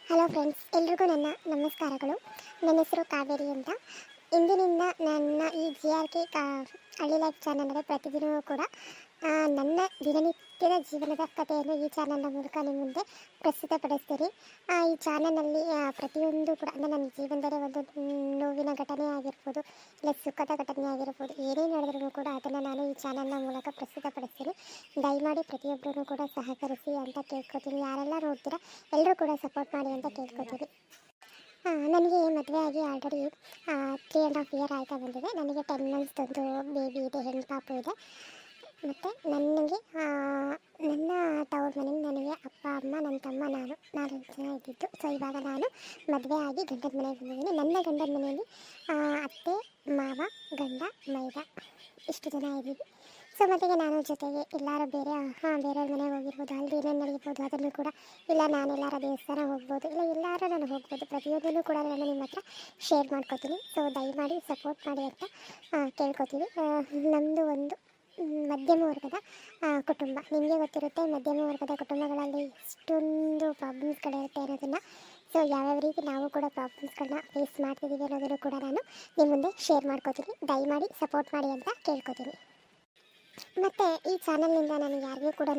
Hello friends, ಎಲ್ರಿಗೂ ನನ್ನ ನಮಸ್ಕಾರಗಳು. ನನ್ನ ಹೆಸರು ಕಾವೇರಿ ಅಂತ. ಇಂದಿನಿಂದ ನನ್ನ ಈ GRK ಹಳ್ಳಿ ಲೈಫ್ ಚಾನಲ್ನಲ್ಲಿ ಪ್ರತಿದಿನವೂ ಕೂಡ ನನ್ನ ದಿನನಿತ್ಯದ ಜೀವನದ ಕಥೆಯನ್ನು ಈ ಚಾನಲ್ನ ಮೂಲಕ ನಿಮ್ಮ ಮುಂದೆ ಪ್ರಸ್ತುತಪಡಿಸ್ತೀನಿ. ಈ ಚಾನಲ್ನಲ್ಲಿ ಪ್ರತಿಯೊಂದು ಕೂಡ ಅಂದರೆ ನನ್ನ ಜೀವನದಲ್ಲಿ ಒಂದು ನೋವಿನ ಘಟನೆ ಆಗಿರ್ಬೋದು, ಇಲ್ಲ ಸುಖದ ಘಟನೆ ಆಗಿರ್ಬೋದು, ಏನೇ ನಡೆದ್ರೂ ಕೂಡ ಅದನ್ನು ನಾನು ಈ ಚಾನಲ್ನ ಮೂಲಕ ಪ್ರಸ್ತುತಪಡಿಸ್ತೀನಿ. ದಯಮಾಡಿ ಪ್ರತಿಯೊಬ್ಬರೂ ಕೂಡ ಸಹಕರಿಸಿ ಅಂತ ಕೇಳ್ಕೊತೀನಿ. ಯಾರೆಲ್ಲ ನೋಡ್ತೀರಾ ಎಲ್ಲರೂ ಕೂಡ ಸಪೋರ್ಟ್ ಮಾಡಿ ಅಂತ ಕೇಳ್ಕೊತೀನಿ. ನನಗೆ ಮದುವೆ ಆಗಿ ಆಲ್ರೆಡಿ 3.5 ಇಯರ್ ಆಯ್ತಾ ಬಂದಿದೆ. ನನಗೆ 10 ಮಂತ್ಸ್ದೊಂದು ಬೇಬಿ ಇದೆ, ಹೆಣ್ಣು ಪಾಪು ಇದೆ. ಮತ್ತು ನನಗೆ ನನ್ನ ತವ್ರ ಮನೇಲಿ ನನಗೆ ಅಪ್ಪ, ಅಮ್ಮ, ನನ್ನ ತಮ್ಮ, ನಾನು 4 ಜನ ಇದ್ದಿದ್ದು. ಸೊ ಇವಾಗ ನಾನು ಮದುವೆ ಆಗಿ ಗಂಡನ ಮನೆಗೆ ಬಂದಿದ್ದೀನಿ. ನನ್ನ ಗಂಡನ ಮನೆಯಲ್ಲಿ ಅತ್ತೆ, ಮಾವ, ಗಂಡ, ಮೈದ ಇಷ್ಟು ಜನ ಇದ್ದೀವಿ. ಸೊ ಮತ್ತಿಗೆ ನಾನು ಜೊತೆಗೆ ಎಲ್ಲರೂ ಬೇರೆಯವ್ರ ಮನೆಗೆ ಹೋಗಿರ್ಬೋದು, ಅಲ್ಲಿ ಏನೇನು ನಡೀಬೋದು ಅದನ್ನು ಕೂಡ, ಇಲ್ಲ ನಾನೆಲ್ಲರ ದೇವಸ್ಥಾನ ಹೋಗ್ಬೋದು, ಇಲ್ಲ ಎಲ್ಲರೂ ನಾನು ಹೋಗ್ಬೋದು, ಪ್ರತಿಯೊಂದನ್ನು ಕೂಡ ನಾನು ನಿಮ್ಮ ಹತ್ರ ಶೇರ್ ಮಾಡ್ಕೋತೀನಿ. ಸೊ ದಯಮಾಡಿ ಸಪೋರ್ಟ್ ಮಾಡಿ ಅಂತ ಕೇಳ್ಕೊತೀವಿ. ನಮ್ಮದು ಒಂದು ಮಧ್ಯಮ ವರ್ಗದ ಕುಟುಂಬ. ನಿಮಗೆ ಗೊತ್ತಿರುತ್ತೆ, ಮಧ್ಯಮ ವರ್ಗದ ಕುಟುಂಬಗಳಲ್ಲಿ ಎಷ್ಟೊಂದು ಪ್ರಾಬ್ಲಮ್ಸ್ಗಳಿರುತ್ತೆ ಅನ್ನೋದನ್ನು. ಸೊ ಯಾವ್ಯಾವ ರೀತಿ ನಾವು ಕೂಡ ಪ್ರಾಬ್ಲಮ್ಸ್ಗಳನ್ನ ಫೇಸ್ ಮಾಡ್ತಿದ್ದೀವಿ ಅನ್ನೋದನ್ನು ಕೂಡ ನಾನು ನಿಮ್ಮ ಮುಂದೆ ಶೇರ್ ಮಾಡ್ಕೋತೀನಿ. ದಯಮಾಡಿ ಸಪೋರ್ಟ್ ಮಾಡಿ ಅಂತ ಕೇಳ್ಕೊತೀನಿ. ಮತ್ತು ಈ ಚಾನಲ್ನಿಂದ ನಾನು ಯಾರಿಗೂ ಕೂಡ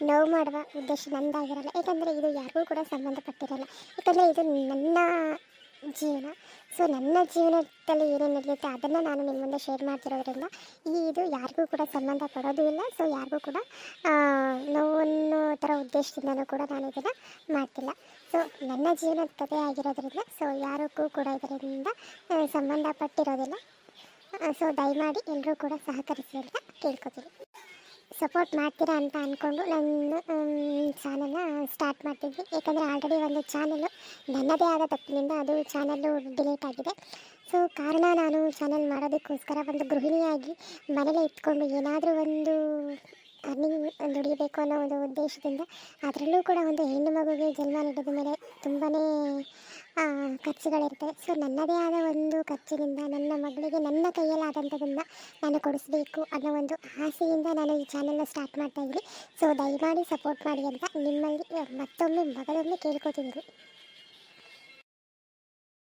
ನೋವು ಮಾಡುವ ಉದ್ದೇಶ ನಂದಾಗಿರಲ್ಲ. ಯಾಕಂದರೆ ಇದು ಯಾರಿಗೂ ಕೂಡ ಸಂಬಂಧಪಟ್ಟಿರಲ್ಲ. ಯಾಕಂದರೆ ಇದು ನನ್ನ ಜೀವನ. ಸೊ ನನ್ನ ಜೀವನದಲ್ಲಿ ಏನೇನು ನಡೆಯುತ್ತೆ ಅದನ್ನು ನಾನು ನಿಮ್ಮ ಮುಂದೆ ಶೇರ್ ಮಾಡ್ತಿರೋದ್ರಿಂದ ಇದು ಯಾರಿಗೂ ಕೂಡ ಸಂಬಂಧ ಪಡೋದು ಇಲ್ಲ. ಸೊ ಯಾರಿಗೂ ಕೂಡ ನೋವನ್ನು ಥರ ಉದ್ದೇಶದಿಂದನೂ ಕೂಡ ನಾನು ಇದನ್ನು ಮಾಡ್ತಿಲ್ಲ. ಸೊ ನನ್ನ ಜೀವನದ ಕಥೆ ಆಗಿರೋದ್ರಿಂದ ಸೊ ಯಾರಿಗೂ ಕೂಡ ಇದರಿಂದ ಸಂಬಂಧಪಟ್ಟಿರೋದಿಲ್ಲ. ಸೊ ದಯಮಾಡಿ ಎಲ್ಲರೂ ಕೂಡ ಸಹಕರಿಸಿ ಅಂತ ಕೇಳ್ಕೊತೀನಿ. ಸಪೋರ್ಟ್ ಮಾಡ್ತೀರಾ ಅಂತ ಅಂದ್ಕೊಂಡು ನನ್ನ ಚಾನಲ್ನ ಸ್ಟಾರ್ಟ್ ಮಾಡ್ತಿದ್ವಿ. ಯಾಕಂದರೆ ಆಲ್ರೆಡಿ ಒಂದು ಚಾನಲ್ಲು ನನ್ನದೇ ಆದ ತಪ್ಪಿನಿಂದ ಅದು ಚಾನಲ್ಲು ಡಿಲೀಟ್ ಆಗಿದೆ. ಸೊ ಕಾರಣ ನಾನು ಚಾನಲ್ ಮಾಡೋದಕ್ಕೋಸ್ಕರ ಒಂದು ಗೃಹಿಣಿಯಾಗಿ ಮನೇಲೆ ಇಟ್ಕೊಂಡು ಏನಾದರೂ ಒಂದು ಅರ್ನಿಂಗ್ ದುಡಿಬೇಕು ಅನ್ನೋ ಒಂದು ಉದ್ದೇಶದಿಂದ, ಅದರಲ್ಲೂ ಕೂಡ ಒಂದು ಹೆಣ್ಣು ಮಗುಗೆ ಜನ್ಮ ನೀಡಿದ ಮೇಲೆ ತುಂಬಾ ಖರ್ಚುಗಳಿರ್ತವೆ. ಸೊ ನನ್ನದೇ ಆದ ಒಂದು ಖರ್ಚಿನಿಂದ ನನ್ನ ಮಗಳಿಗೆ ನನ್ನ ಕೈಯಲ್ಲಾದಂಥದ್ದನ್ನು ನಾನು ಕೊಡಿಸ್ಬೇಕು ಅನ್ನೋ ಒಂದು ಆಸೆಯಿಂದ ನಾನು ಈ ಚಾನಲ್ನ ಸ್ಟಾರ್ಟ್ ಮಾಡ್ತಾಯಿದ್ದೀನಿ. ಸೊ ದಯಮಾಡಿ ಸಪೋರ್ಟ್ ಮಾಡಿ ಅಂತ ನಿಮ್ಮಲ್ಲಿ ಮತ್ತೊಮ್ಮೆ ಕೇಳ್ಕೊತಿದ್ದೀನಿ.